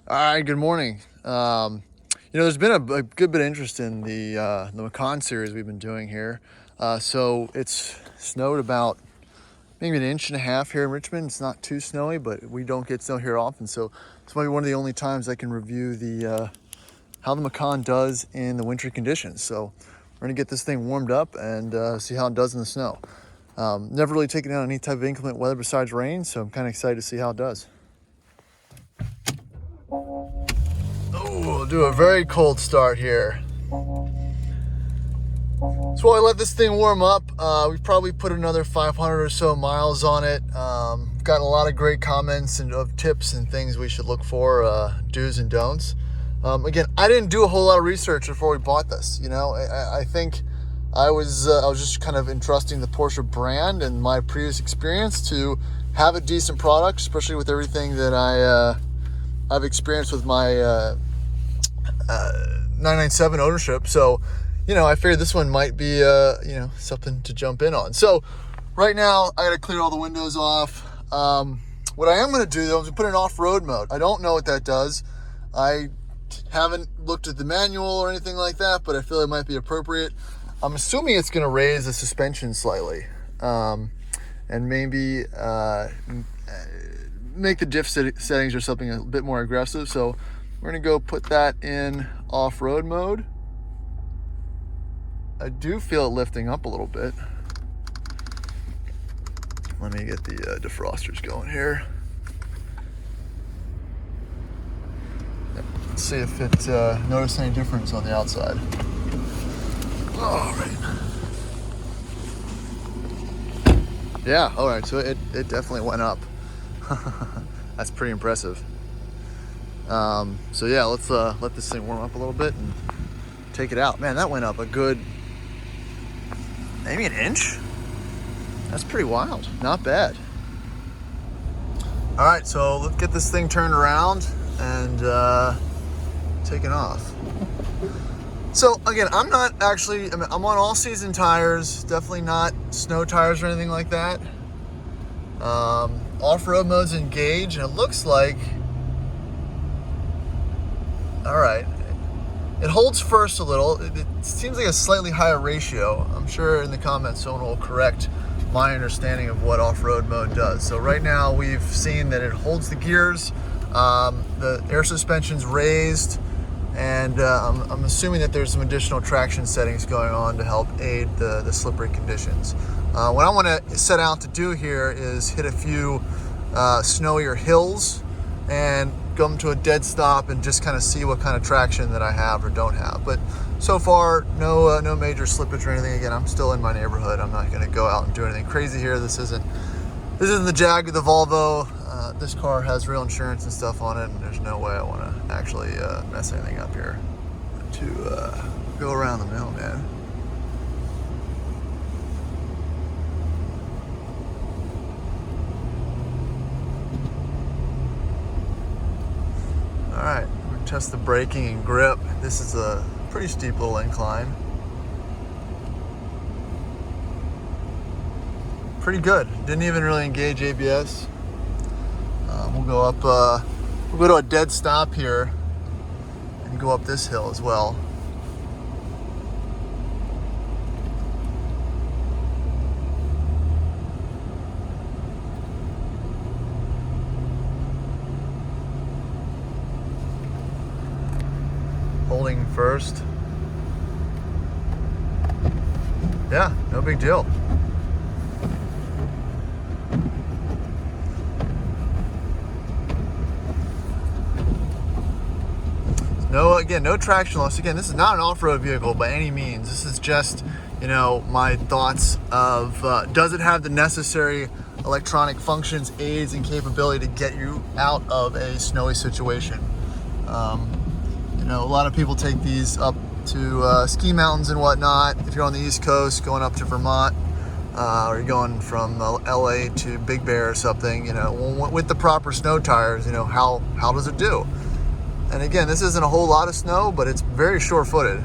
All right, good morning. There's been a good bit of interest in the Macan series we've been doing here. So it's snowed about maybe an inch and a half here in Richmond. It's not too snowy, but we don't get snow here often. So it's might be one of the only times I can review the how the Macan does in the wintry conditions. So we're gonna get this thing warmed up and see how it does in the snow. Never really taken out any type of inclement weather besides rain, so I'm kind of excited to see how it does. We'll do a very cold start here. So while I let this thing warm up, we've probably put another 500 or so miles on it. Gotten a lot of great comments and of tips and things we should look for, do's and don'ts. Again, I didn't do a whole lot of research before we bought this. I think I was just kind of entrusting the Porsche brand and my previous experience to have a decent product, especially with everything that I've experienced with my 997 ownership. So, I figured this one might be, something to jump in on. So right now I got to clear all the windows off. What I am going to do though is put in off-road mode. I don't know what that does. I haven't looked at the manual or anything like that, but I feel it might be appropriate. I'm assuming it's going to raise the suspension slightly, and maybe, make the diff settings or something a bit more aggressive. So we're gonna go put that in off-road mode. I do feel it lifting up a little bit. Let me get the defrosters going here. Let's see if it noticed any difference on the outside. All right. Yeah, all right, so it definitely went up. That's pretty impressive. So yeah, let's let this thing warm up a little bit and take it out. Man, that went up a good, maybe an inch. That's pretty wild. Not bad. All right, so let's get this thing turned around and take it off. So again, I'm on all season tires, definitely not snow tires or anything like that. Off-road mode's engaged, and it looks like, all right, it holds first a little. It seems like a slightly higher ratio. I'm sure in the comments someone will correct my understanding of what off-road mode does. So right now we've seen that it holds the gears, the air suspension's raised, and I'm assuming that there's some additional traction settings going on to help aid the slippery conditions. What I want to set out to do here is hit a few snowier hills and come to a dead stop and just kind of see what kind of traction that I have or don't have. But so far, no major slippage or anything. Again, I'm still in my neighborhood. I'm not going to go out and do anything crazy here. This isn't the Jag or the Volvo. This car has real insurance and stuff on it, and there's no way I want to actually mess anything up here. To go around the mill, man. All right, we're gonna test the braking and grip. This is a pretty steep little incline. Pretty good. Didn't even really engage ABS. We'll go up. We'll go to a dead stop here and go up this hill as well. Holding first. Yeah, no big deal. No traction loss. Again, this is not an off-road vehicle by any means. This is just, my thoughts of, does it have the necessary electronic functions, aids, and capability to get you out of a snowy situation? A lot of people take these up to ski mountains and whatnot. If you're on the East Coast, going up to Vermont, or you're going from LA to Big Bear or something, with the proper snow tires, how does it do? And again, this isn't a whole lot of snow, but it's very sure-footed.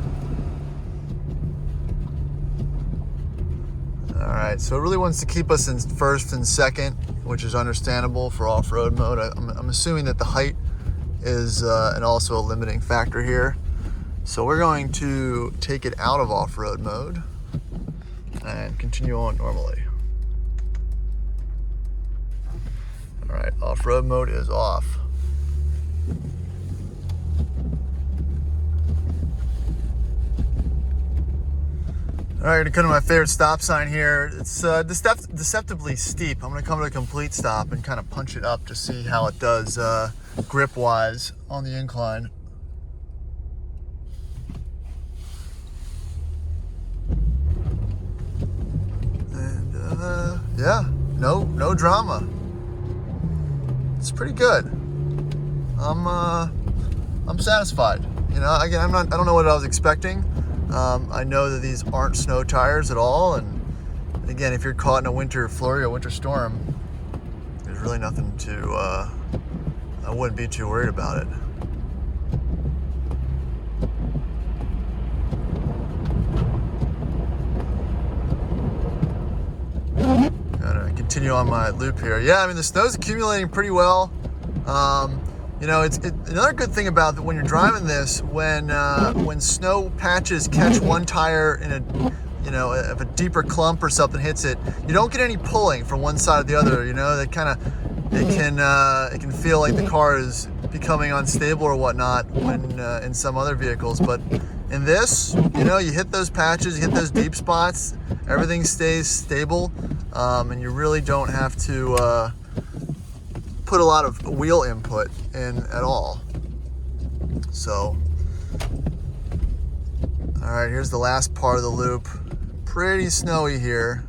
All right, so it really wants to keep us in first and second, which is understandable for off-road mode. I'm assuming that the height is and also a limiting factor here. So we're going to take it out of off-road mode and continue on normally. All right, off-road mode is off. All right, gonna come to my favorite stop sign here. It's deceptively steep. I'm gonna come to a complete stop and kind of punch it up to see how it does grip-wise on the incline. And yeah, no drama. It's pretty good. I'm satisfied. You know, again, I don't know what I was expecting. I know that these aren't snow tires at all, and again, if you're caught in a winter flurry, a winter storm, there's really nothing to, I wouldn't be too worried about it. Gotta continue on my loop here. Yeah, I mean, the snow's accumulating pretty well. You know, it's another good thing about when you're driving this, when snow patches catch one tire in a, you know, if a deeper clump or something hits it, you don't get any pulling from one side or the other. You know, it can feel like the car is becoming unstable or whatnot when in some other vehicles, but in this, you know, you hit those patches, you hit those deep spots, everything stays stable, and you really don't have to put a lot of wheel input in at all. So, all right, here's the last part of the loop. Pretty snowy here.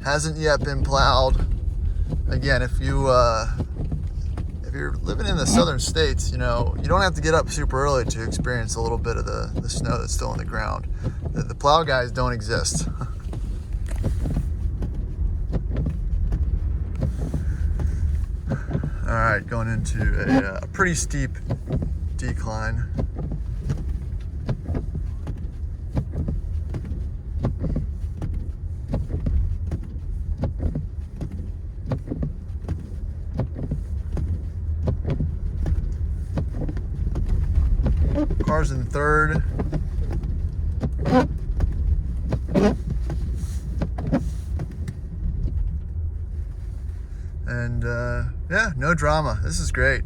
Hasn't yet been plowed. Again, if you're living in the southern states, you know, you don't have to get up super early to experience a little bit of the snow that's still on the ground. The plow guys don't exist. All right, going into a pretty steep decline. Car's in third. And yeah, no drama. This is great.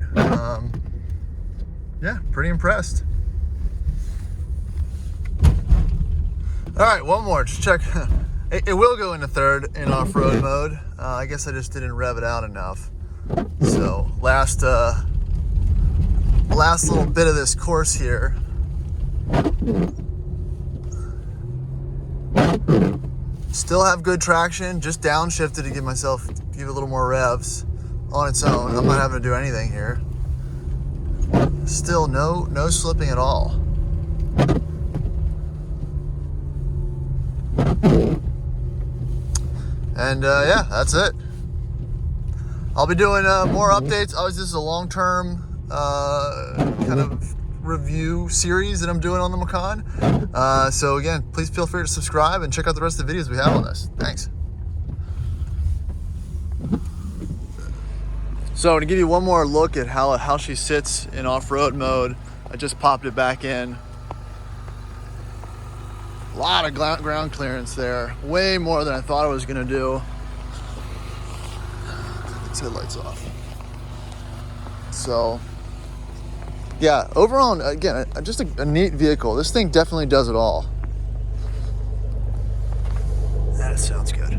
Yeah, pretty impressed. All right, one more. Just check. It will go into third in off-road mode. I guess I just didn't rev it out enough. So last little bit of this course here. Still have good traction, just downshifted to give it a little more revs on its own. I'm not having to do anything here. Still no slipping at all. And yeah, that's it. I'll be doing more updates. Obviously, this is a long-term kind of review series that I'm doing on the Macan. So again, please feel free to subscribe and check out the rest of the videos we have on this. Thanks. So to give you one more look at how she sits in off-road mode, I just popped it back in. A lot of ground clearance there, way more than I thought I was gonna do. Let's hit lights off. So yeah, overall, again, just a neat vehicle. This thing definitely does it all. That sounds good.